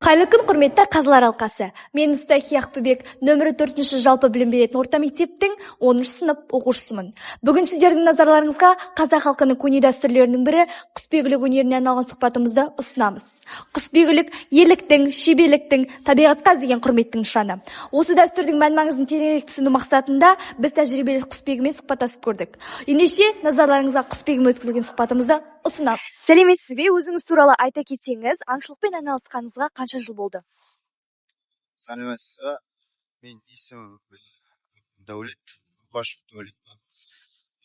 Қайлы күн, құрметті қазылар алқасы. Мен Мұстахи Ақбөбек, нөмірі 4-ші жалпы білім беретін орта мектептің 10-шы сынып оқушысымын. Бүгін сіздердің назарларыңызға қазақ халқының көне дәстүрлерінің бірі құсбегілік өнеріне арналған сұхбатымызды ұсынамыз. Құсбегілік ерліктің, шеберліктің, табиғатқа деген құрметтің нышаны. Осы дәстүрдің мән-маңызын тереңірек түсіну мақсатында біз тәжірибелі құсбегімен сұхбаттасып көрдік. Ендеше назарларыңызға құсбегімен өткізілген сұхбатымызды ұсынамыз. Сәлеметсіз бе? Өзіңіз туралы айта кетсеңіз, аңшылықпен айналысқаныңызға қанша жыл болды? Сәлеметсіз бе? Мен есімім Дәулет, Башев Дәулет.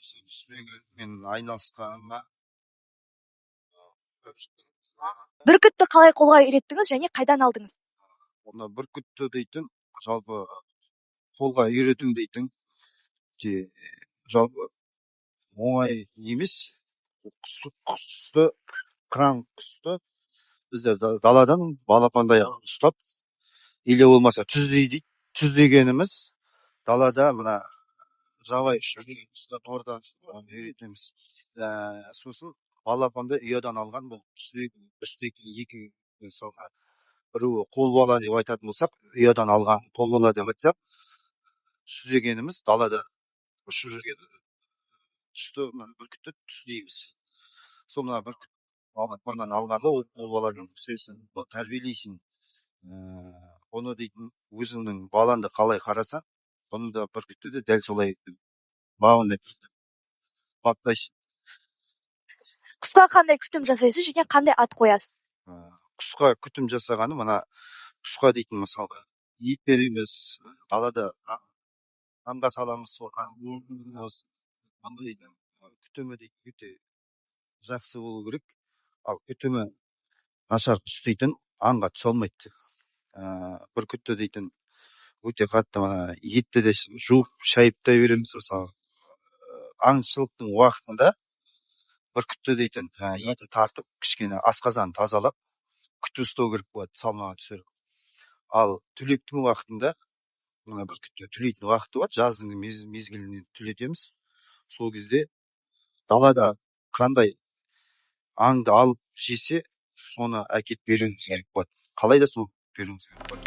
Құсбегілікпен айналысқаныма Бүркітті қалай қолға үйреттіңіз және қайдан алдыңыз? Оны бүркітті дейтін, жалпы қолға үйрету дейтін, жалпы оңай емес. Құсты, қыран құсты біздер даладан балапандай ұстап, или болмаса түздей дейді. Түз дегеніміз далада мына жабайы жүрген құсты тордан үйретеміз. Сосын балапанды ұядан алған бұл үстекі екі мысалға біреуі қолбала деп айтатын болсақ, ұядан алған қолбала деп айтсақ, түз дегеніміз далада ұшып жүрген түсті бүркітті түз дейміз. Сол мына бүркіт балапаннан алғанда ол қолбаланың өсесін, тәрбиелейсің. Оны дейтін өзіңнің баланды қалай қараса, оны да бүркітті де дәл солай бауын баптайсың. Құсқа қандай күтім жасайсыз және қандай ат қоясыз? Құсқа күтім жасағаны, мына құсқа дейтін мысалға ет береміз, далада аңға саламыз, күтімі дейтін өте жақсы болу керек. Ал күтімі нашар құс дейтін аңға түсе алмайды. Бүркітті дейтін өте қатты етті де жуып, шайып та береміз. Мысалы, аңшылықтың уақытында бүркітті дейтін еті тартып, кішкене асқазан тазалап, күтіп ұстау керек болады, салмаға түсер. Ал түлектің уақытында, бүркітті түлейтін уақыты болады, жаздың мезгілінен түлетеміз. Сол кезде далада қандай аңды алып жесе, соны әкет беруіңіз керек болады. Қалай да соны беруіңіз керек болады.